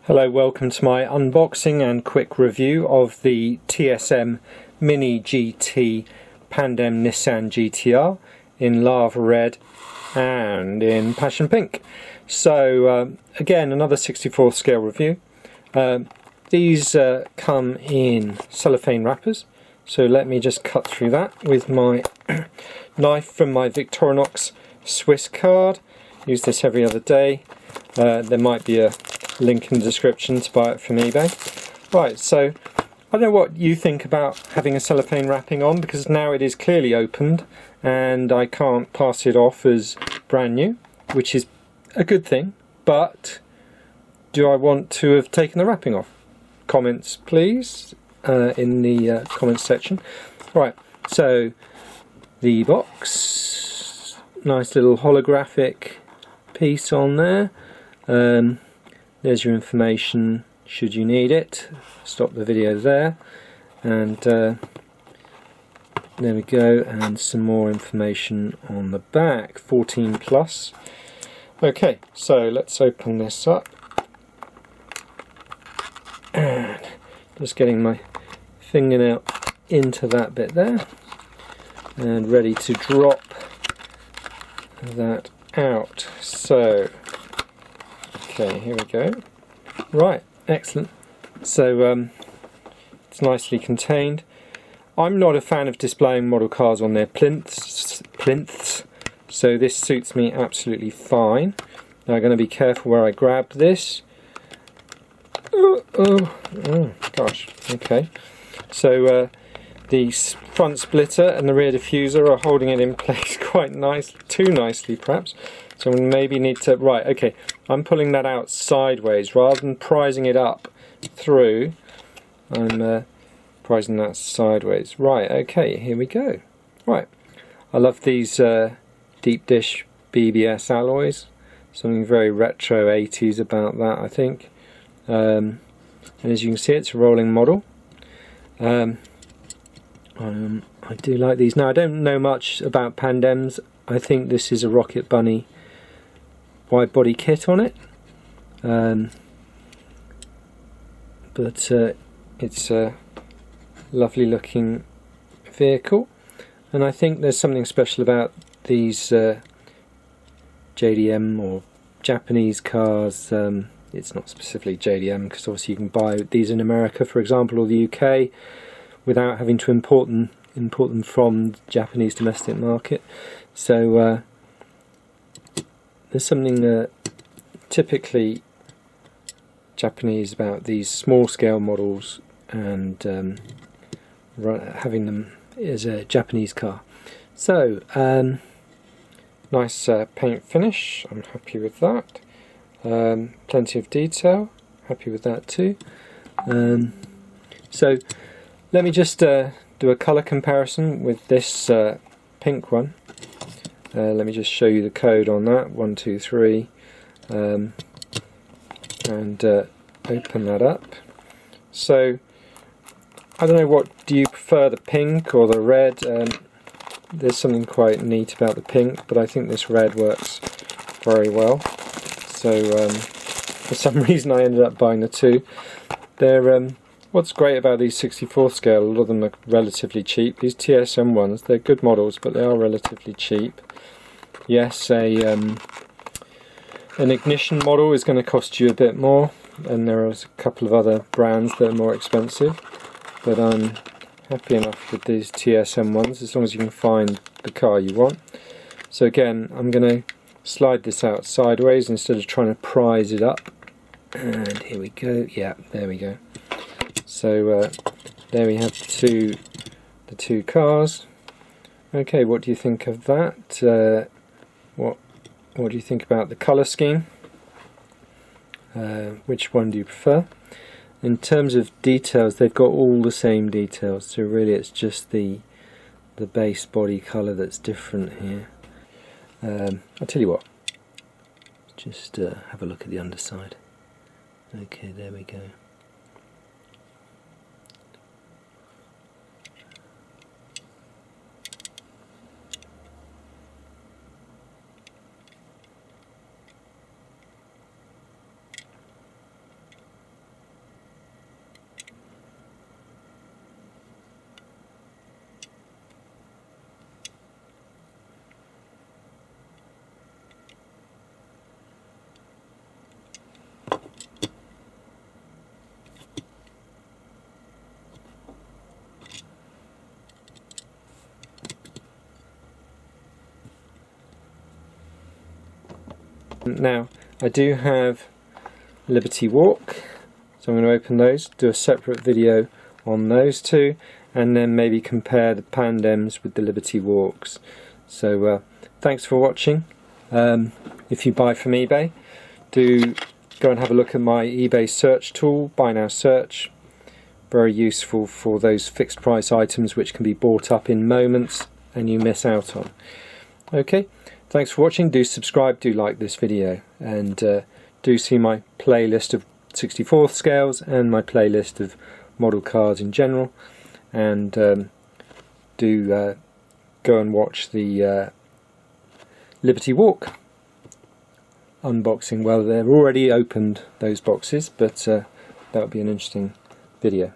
Hello, welcome to my unboxing and quick review of the TSM Mini GT Pandem Nissan GTR in Lava Red and in Passion Pink. So again, another 64th scale review. These come in cellophane wrappers, so let me just cut through that with my knife from my Victorinox Swiss card. Use this every other day. There might be a link in the description to buy it from eBay. Right, so I don't know what you think about having a cellophane wrapping on, because now it is clearly opened and I can't pass it off as brand new, which is a good thing, but do I want to have taken the wrapping off? Comments please in the comments section. Right, so the box, nice little holographic piece on there. There's your information should you need it. Stop the video there, and there we go, and some more information on the back, 14 plus. Okay, so let's open this up, and just getting my fingernail into that bit there and ready to drop that out. So okay, here we go. Right, excellent. So it's nicely contained. I'm not a fan of displaying model cars on their plinths, so this suits me absolutely fine. Now I'm going to be careful where I grab this. Oh gosh, okay. So the front splitter and the rear diffuser are holding it in place quite nice, too nicely perhaps. So we maybe need to, right, okay, I'm pulling that out sideways rather than prising it up through. I'm prising that sideways. Right, okay, here we go. Right, I love these deep dish BBS alloys. Something very retro 80s about that, I think. And as you can see, it's a rolling model. I do like these. Now, I don't know much about Pandems. I think this is a Rocket Bunny wide body kit on it, but it's a lovely looking vehicle, and I think there's something special about these JDM or Japanese cars. It's not specifically JDM, because obviously you can buy these in America, for example, or the UK, without having to import them from the Japanese domestic market. So there's something typically Japanese about these small scale models and having them as a Japanese car. So nice paint finish, I'm happy with that. Plenty of detail, happy with that too. So let me just do a colour comparison with this pink one. Let me just show you the code on that, 123, and open that up. So I don't know, what do you prefer, the pink or the red? There's something quite neat about the pink, but I think this red works very well. So for some reason I ended up buying the two. They're what's great about these 64th scale, a lot of them are relatively cheap. These TSM ones, they're good models, but they are relatively cheap. Yes, an ignition model is going to cost you a bit more, and there are a couple of other brands that are more expensive, but I'm happy enough with these TSM ones, as long as you can find the car you want. So again, I'm going to slide this out sideways instead of trying to prise it up, and here we go. Yeah, there we go. So there we have the two cars. Okay, what do you think of that? What do you think about the colour scheme? Which one do you prefer? In terms of details, they've got all the same details, so really it's just the base body colour that's different here. I'll tell you what, just have a look at the underside. Okay, there we go. Now I do have Liberty Walk, so I'm going to open those, do a separate video on those two, and then maybe compare the Pandems with the Liberty Walks. So thanks for watching. If you buy from eBay, do go and have a look at my eBay search tool, Buy Now Search. Very useful for those fixed price items which can be bought up in moments and you miss out on. Okay, thanks for watching. Do subscribe, do like this video, and do see my playlist of 64th scales and my playlist of model cars in general, and do go and watch the Liberty Walk unboxing. Well, they've already opened those boxes, but that would be an interesting video.